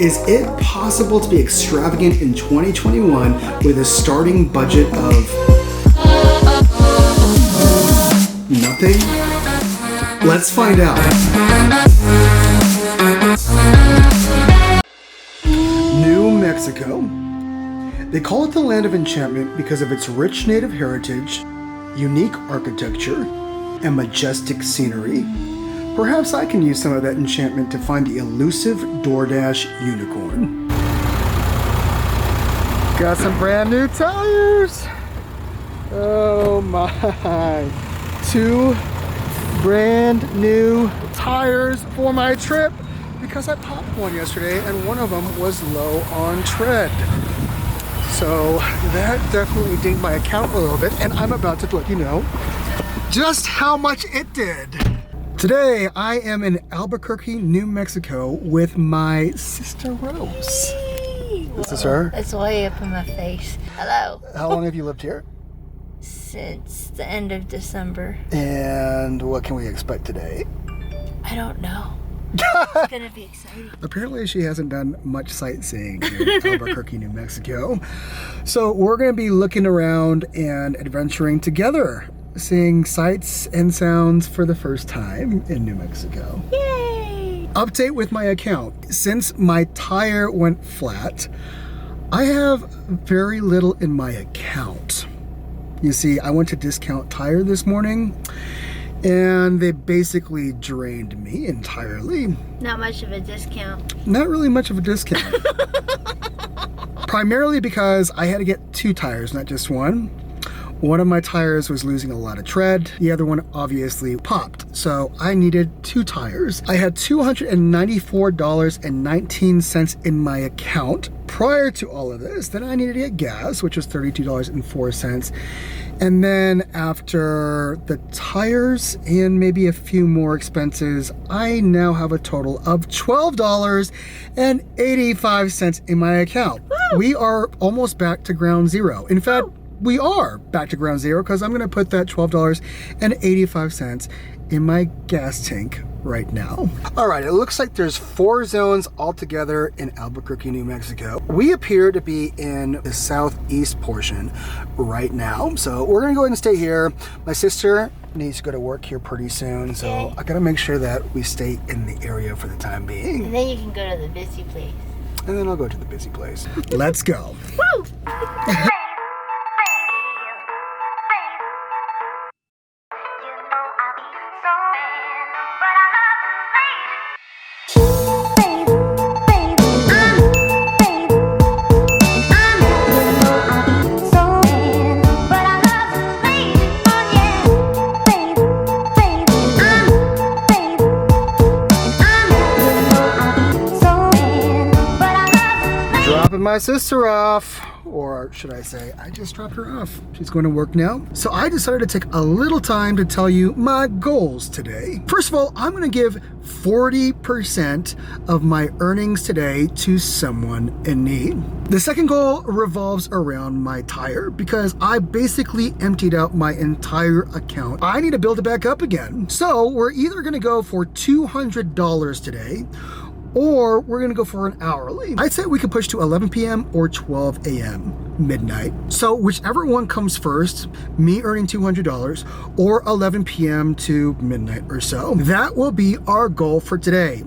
Is it possible to be extravagant in 2021 with a starting budget of nothing? Let's find out. New Mexico. They call it the land of enchantment because of its rich native heritage, unique architecture, and majestic scenery. Perhaps I can use some of that enchantment to find the elusive DoorDash unicorn. Got some brand new tires! Oh my! 2 brand new tires for my trip because I popped one yesterday and one of them was low on tread. So that definitely dinged my account a little bit, and I'm about to let you know just how much it did. Today, I am in Albuquerque, New Mexico with my sister Rose. This is her? It's way up in my face. Hello. How long have you lived here? Since the end of December. And what can we expect today? I don't know. It's gonna be exciting. Apparently she hasn't done much sightseeing in Albuquerque, New Mexico. So we're gonna be looking around and adventuring together, seeing sights and sounds for the first time in New Mexico. Yay! Update with my account. Since my tire went flat, I have very little in my account. You see, I went to Discount Tire this morning and they basically drained me entirely. Not much of a discount. Not really much of a discount. Primarily because I had to get 2 tires, not just one. One of my tires was losing a lot of tread. The other one obviously popped. So I needed 2 tires. I had $294.19 in my account prior to all of this. Then I needed to get gas, which was $32.04. And then after the tires and maybe a few more expenses, I now have a total of $12.85 in my account. Woo! We are almost back to ground zero. In fact, we are back to ground zero because I'm going to put that $12.85 in my gas tank right now. All right, it looks like there's 4 zones altogether in Albuquerque, New Mexico. We appear to be in the southeast portion right now, so we're going to go ahead and stay here. My sister needs to go to work here pretty soon, so I got to make sure that we stay in the area for the time being. And then you can go to the busy place. And then I'll go to the busy place. Let's go. Woo! Dropping my sister off, or should I say, I just dropped her off. She's going to work now. So I decided to take a little time to tell you my goals today. First of all, I'm going to give 40% of my earnings today to someone in need. The second goal revolves around my tire because I basically emptied out my entire account. I need to build it back up again. So we're either going to go for $200 today, or we're gonna go for an hourly. I'd say we could push to 11 p.m. or 12 a.m. midnight. So whichever one comes first, me earning $200 or 11 p.m. to midnight or so. That will be our goal for today.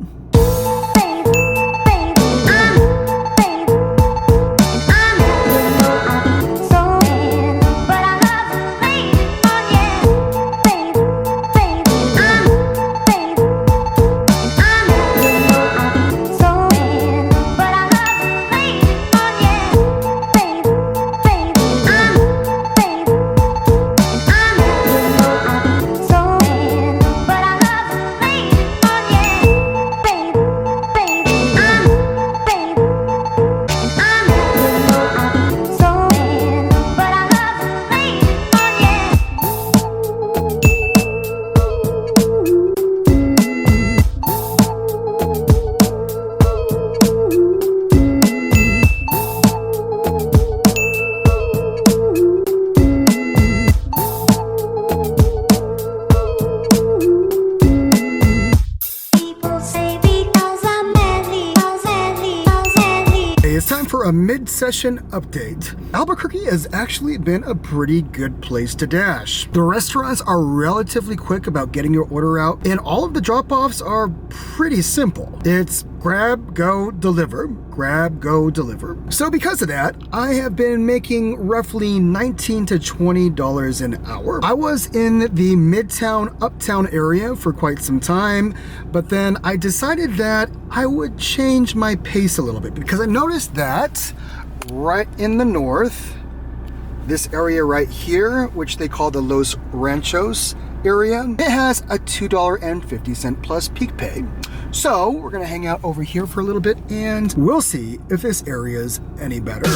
time for a mid-session update. Albuquerque has actually been a pretty good place to dash. The restaurants are relatively quick about getting your order out, and all of the drop-offs are pretty simple. It's grab, go, deliver. Grab, go, deliver. So because of that, I have been making roughly $19 to $20 an hour. I was in the Midtown, Uptown area for quite some time, but then I decided that I would change my pace a little bit because I noticed that right in the north, this area right here, which they call the Los Ranchos area, it has a $2.50 plus peak pay. So we're gonna hang out over here for a little bit and we'll see if this area's any better.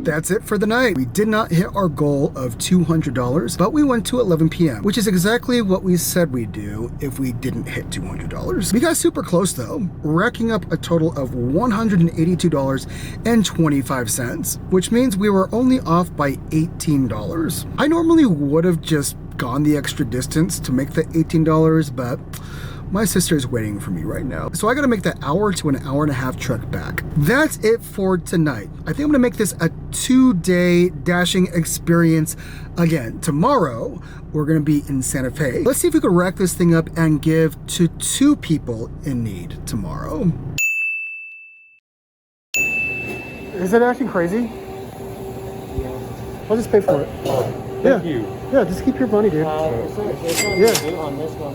That's it for the night. We did not hit our goal of $200, but we went to 11 p.m., which is exactly what we said we'd do if we didn't hit $200. We got super close though, racking up a total of $182.25, which means we were only off by $18. I normally would have just gone the extra distance to make the $18, but my sister is waiting for me right now. So I gotta make that hour to an hour and a half trek back. That's it for tonight. I think I'm gonna make this a 2-day dashing experience again. Tomorrow, we're gonna be in Santa Fe. Let's see if we can rack this thing up and give to 2 people in need tomorrow. Is it acting crazy? I'll just pay for it. Thank you. Yeah, just keep your money, dude. Yeah. On this one.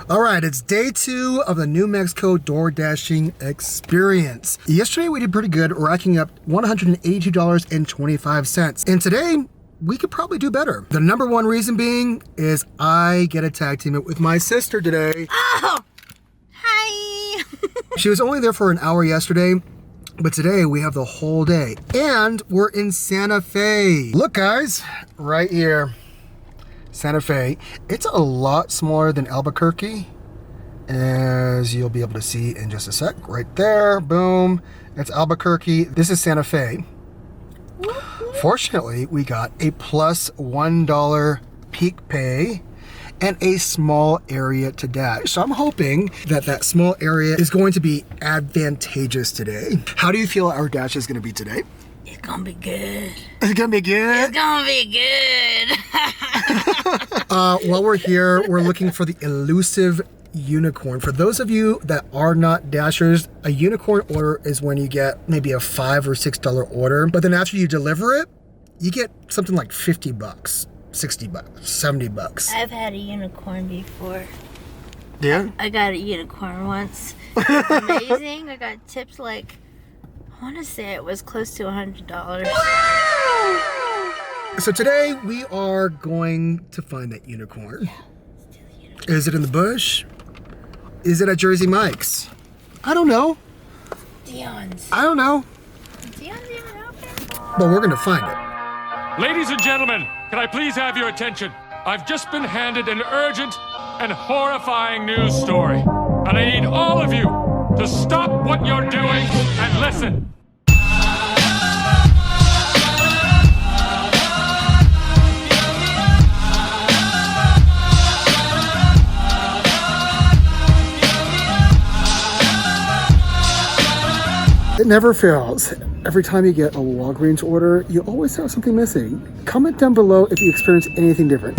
All right, it's day 2 of the New Mexico door dashing experience. Yesterday we did pretty good, racking up $182.25. And today we could probably do better. The number one reason being is I get a tag team it with my sister today. Oh, hi. She was only there for an hour yesterday, but today we have the whole day. And we're in Santa Fe. Look guys, right here. Santa Fe. It's a lot smaller than Albuquerque, as you'll be able to see in just a sec. Right there, boom. That's Albuquerque. This is Santa Fe. Fortunately, we got a plus $1 peak pay and a small area to dash. So I'm hoping that that small area is going to be advantageous today. How do you feel our dash is going to be today? It's gonna be good. It's gonna be good. It's gonna be good. While we're here, we're looking for the elusive unicorn. For those of you that are not dashers, a unicorn order is when you get maybe a $5 or $6 order, but then after you deliver it, you get something like 50 bucks, 60 bucks, 70 bucks. I've had a unicorn before. Yeah? I got a unicorn once. It's amazing. I got tips like, I want to say it was close to $100. So today we are going to find that unicorn. Is it in the bush? Is it at Jersey Mike's? I don't know. Dion's. I don't know. Dion's even open? But we're gonna find it. Ladies and gentlemen, can I please have your attention? I've just been handed an urgent and horrifying news story. And I need all of you to stop what you're doing and listen. It never fails. Every time you get a Walgreens order, you always have something missing. Comment down below if you experience anything different.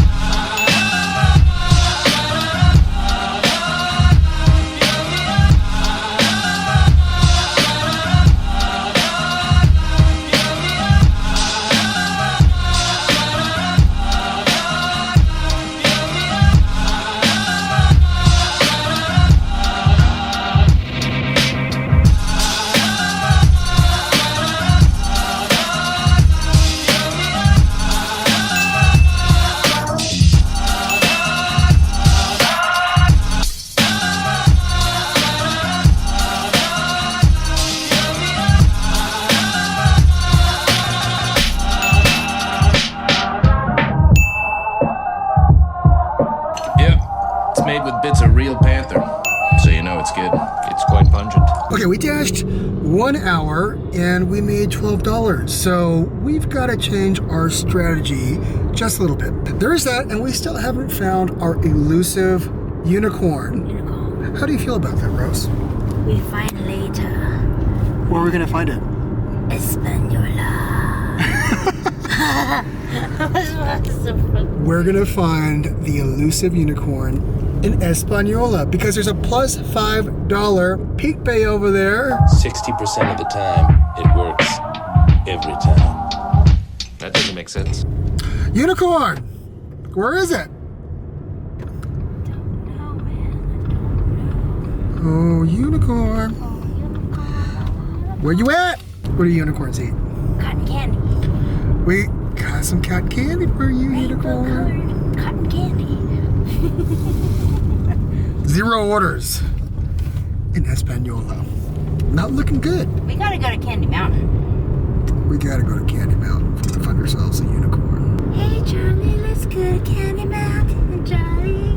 Made with bits of real panther, so you know it's good. It's quite pungent. Okay, we dashed 1 hour and we made $12. So we've got to change our strategy just a little bit. There is that, and we still haven't found our elusive unicorn. How do you feel about that, Rose? We find later. Where are we gonna find it? Española. We're gonna find the elusive unicorn in Española because there's a plus $5 peak bay over there. 60% of the time, it works. Every time. That doesn't make sense. Unicorn! Where is it? Oh, unicorn. Where you at? What do unicorns eat? Cotton candy. We got some cotton candy for you, unicorn. Rainbow-colored cotton candy. 0 orders in Española. Not looking good. We gotta go to Candy Mountain. We gotta go to Candy Mountain to find ourselves a unicorn. Hey Charlie, let's go to Candy Mountain, Charlie.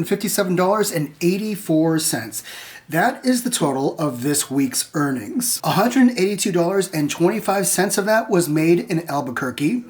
$57.84. That is the total of this week's earnings. $182.25 of that was made in Albuquerque,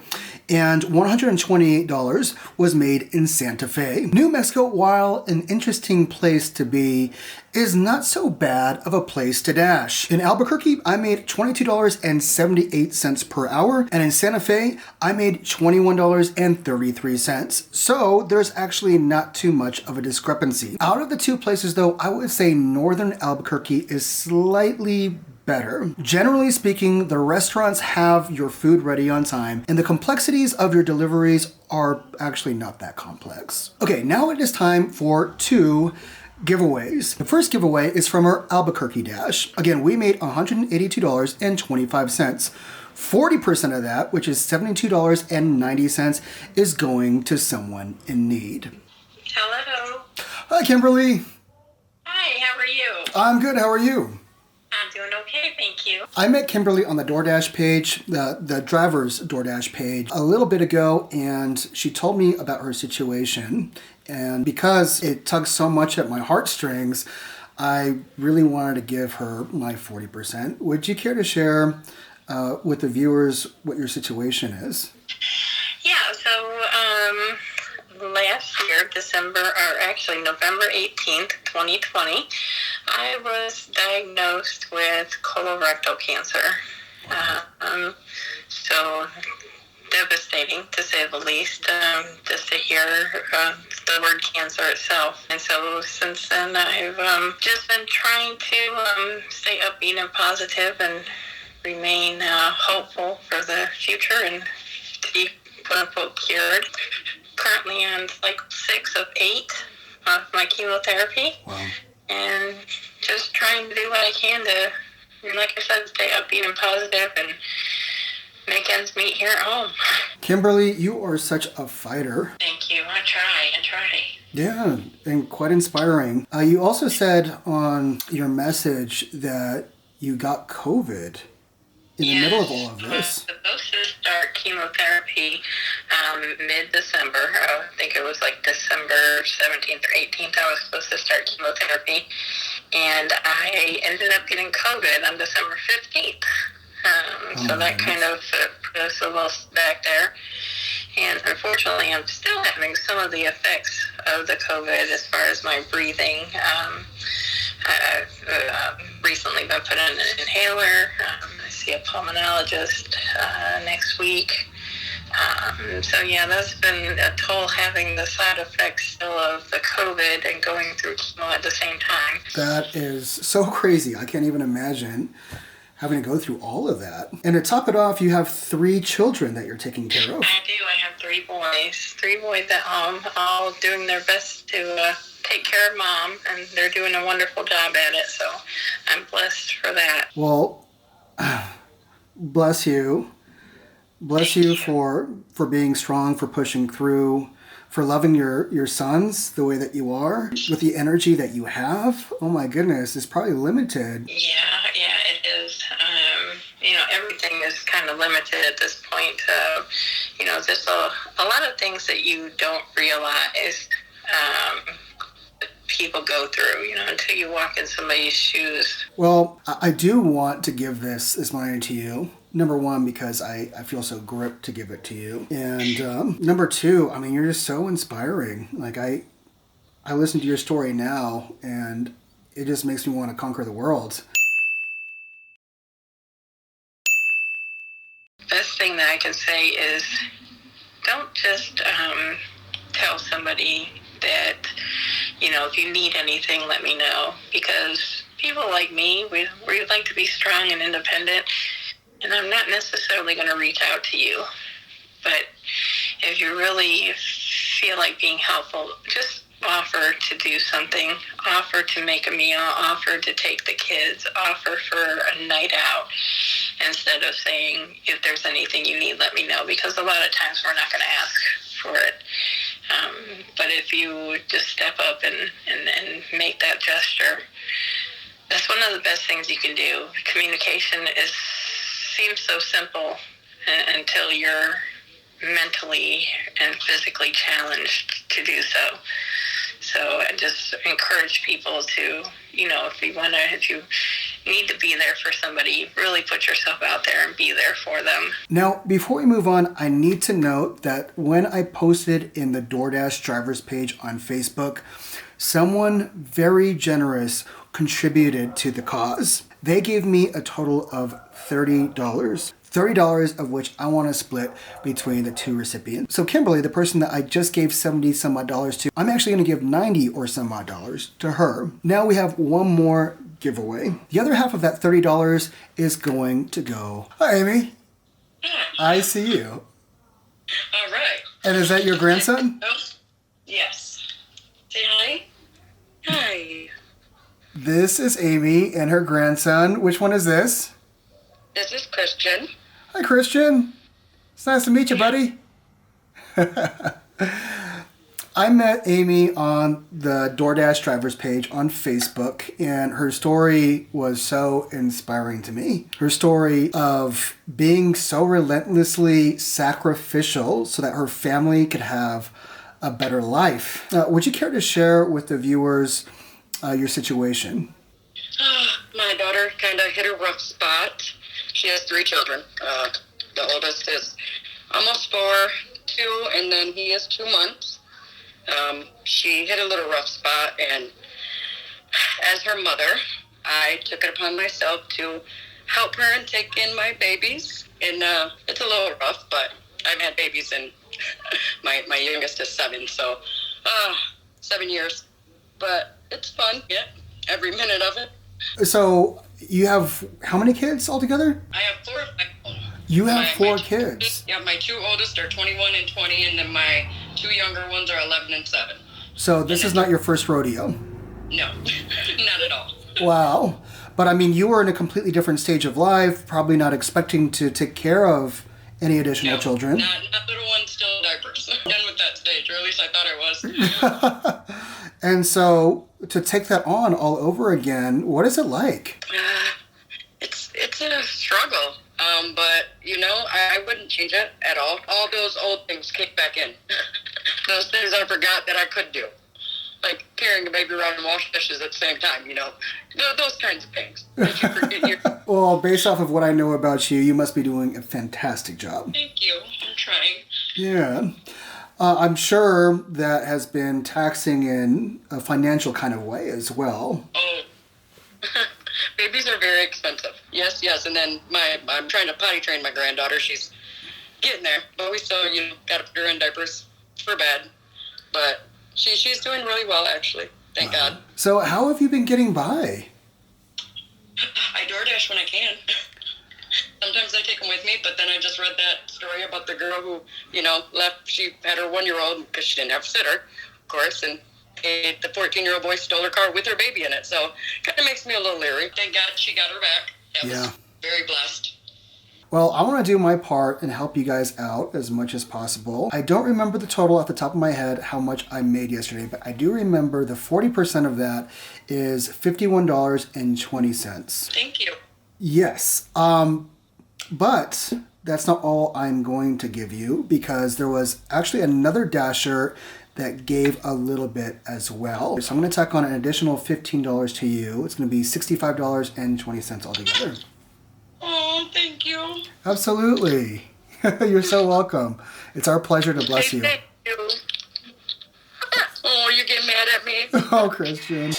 and $128 was made in Santa Fe. New Mexico, while an interesting place to be, is not so bad of a place to dash. In Albuquerque, I made $22.78 per hour, and in Santa Fe, I made $21.33. So there's actually not too much of a discrepancy. Out of the two places though, I would say Northern Albuquerque is slightly better. Generally speaking, the restaurants have your food ready on time, and the complexities of your deliveries are actually not that complex. Okay, now it is time for 2 giveaways. The first giveaway is from our Albuquerque Dash. Again, we made $182.25. 40% of that, which is $72.90, is going to someone in need. Hello. Hi, Kimberly. Hi, how are you? I'm good. How are you? I'm doing okay, thank you. I met Kimberly on the DoorDash page, the driver's DoorDash page, a little bit ago, and she told me about her situation. And because it tugs so much at my heartstrings, I really wanted to give her my 40%. Would you care to share with the viewers what your situation is? Yeah, so last year, November 18th, 2020, I was diagnosed with colorectal cancer. So devastating, to say the least, just to hear the word cancer itself. And so since then, I've just been trying to stay upbeat and positive and remain hopeful for the future and to be quote-unquote cured. Currently on cycle 6 of 8 of my chemotherapy. Wow. And just trying to do what I can to, like I said, stay upbeat and positive and make ends meet here at home. Kimberly, you are such a fighter. Thank you. I try. Yeah, and quite inspiring. You also said on your message that you got COVID in the middle of all of this. I was supposed to start chemotherapy mid-December. I think it was like December 17th or 18th I was supposed to start chemotherapy. And I ended up getting COVID on December 15th. So that kind of put us a little back there. And unfortunately, I'm still having some of the effects of the COVID as far as my breathing. I've recently been put in an inhaler. I see a pulmonologist next week. So yeah, that's been a toll, having the side effects still of the COVID and going through chemo at the same time. That is so crazy. I can't even imagine having to go through all of that. And to top it off, you have 3 children that you're taking care of. I do. I have 3 boys at home, all doing their best to take care of mom, and they're doing a wonderful job at it, so I'm blessed for that. Well, bless you. Bless you for being strong, for pushing through, for loving your sons the way that you are, with the energy that you have. Oh my goodness, it's probably limited. Yeah, it is. Everything is kind of limited at this point. There's a lot of things that you don't realize people go through, until you walk in somebody's shoes. Well, I do want to give this money to you. Number one, because I feel so gripped to give it to you. And number 2, I mean, you're just so inspiring. Like, I listen to your story now, and it just makes me want to conquer the world. Best thing that I can say is don't just tell somebody that, if you need anything, let me know. Because people like me, we like to be strong and independent, and I'm not necessarily going to reach out to you. But if you really feel like being helpful, just offer to do something, offer to make a meal, offer to take the kids, offer for a night out, instead of saying, if there's anything you need, let me know, because a lot of times we're not going to ask for it. But if you just step up and make that gesture, that's one of the best things you can do. Communication seems so simple until you're mentally and physically challenged to do so. So I just encourage people to, if you need to be there for somebody, really put yourself out there and be there for them. Now, before we move on, I need to note that when I posted in the DoorDash drivers page on Facebook, someone very generous contributed to the cause. They gave me a total of $30. $30 of which I want to split between the 2 recipients. So Kimberly, the person that I just gave 70 some odd dollars to, I'm actually going to give 90 or some odd dollars to her. Now we have one more giveaway. The other half of that $30 is going to go. Hi, Amy. I see you. All right. And is that your grandson? Oh, yes. Say hi. Hi. This is Amy and her grandson. Which one is this? This is Christian. Hi, Christian. It's nice to meet you, buddy. I met Amy on the DoorDash drivers page on Facebook, and her story was so inspiring to me. Her story of being so relentlessly sacrificial so that her family could have a better life. Would you care to share with the viewers your situation? My daughter kind of hit a rough spot. She has 3 children. The oldest is almost 4, 2, and then he is 2 months. She hit a little rough spot, and as her mother, I took it upon myself to help her and take in my babies. And it's a little rough, but I've had babies, and my youngest is 7, so 7 years. But it's fun, yeah, every minute of it. So you have how many kids altogether? I have 4 of my own. You have 4 kids. Yeah, my 2 oldest are 21 and 20, and then my 2 younger ones are 11 and 7. So this is not your first rodeo? No, not at all. Wow. But I mean, you were in a completely different stage of life, probably not expecting to take care of any additional children. Not little ones still in diapers. I'm done with that stage, or at least I thought I was. And so to take that on all over again, what is it like? It's a struggle. But, I wouldn't change it at all. All those old things kick back in. Those things I forgot that I could do. Like carrying a baby around and wash dishes at the same time, Those kinds of things. That you forget Well, based off of what I know about you, you must be doing a fantastic job. Thank you. I'm trying. Yeah. I'm sure that has been taxing in a financial kind of way as well. Oh. Babies are very expensive. Yes. And then I'm trying to potty train my granddaughter. She's getting there. But we still, got to put her in diapers for bed. But she's doing really well, actually. Thank God. So how have you been getting by? I DoorDash when I can. Sometimes I take them with me, but then I just read that story about the girl who, left. She had her 1-year-old because she didn't have a sitter, of course, and the 14-year-old boy stole her car with her baby in it. So kind of makes me a little leery. Thank God she got her back. I was very blessed. Well, I want to do my part and help you guys out as much as possible. I don't remember the total off the top of my head how much I made yesterday, but I do remember the 40% of that is $51.20. Thank you. Yes. But that's not all I'm going to give you, because there was actually another Dasher that gave a little bit as well. So I'm going to tack on an additional $15 to you. It's going to be $65.20 altogether. Oh, thank you. Absolutely. You're so welcome. It's our pleasure to bless you. Thank you. Oh, you get mad at me. Oh, Christian.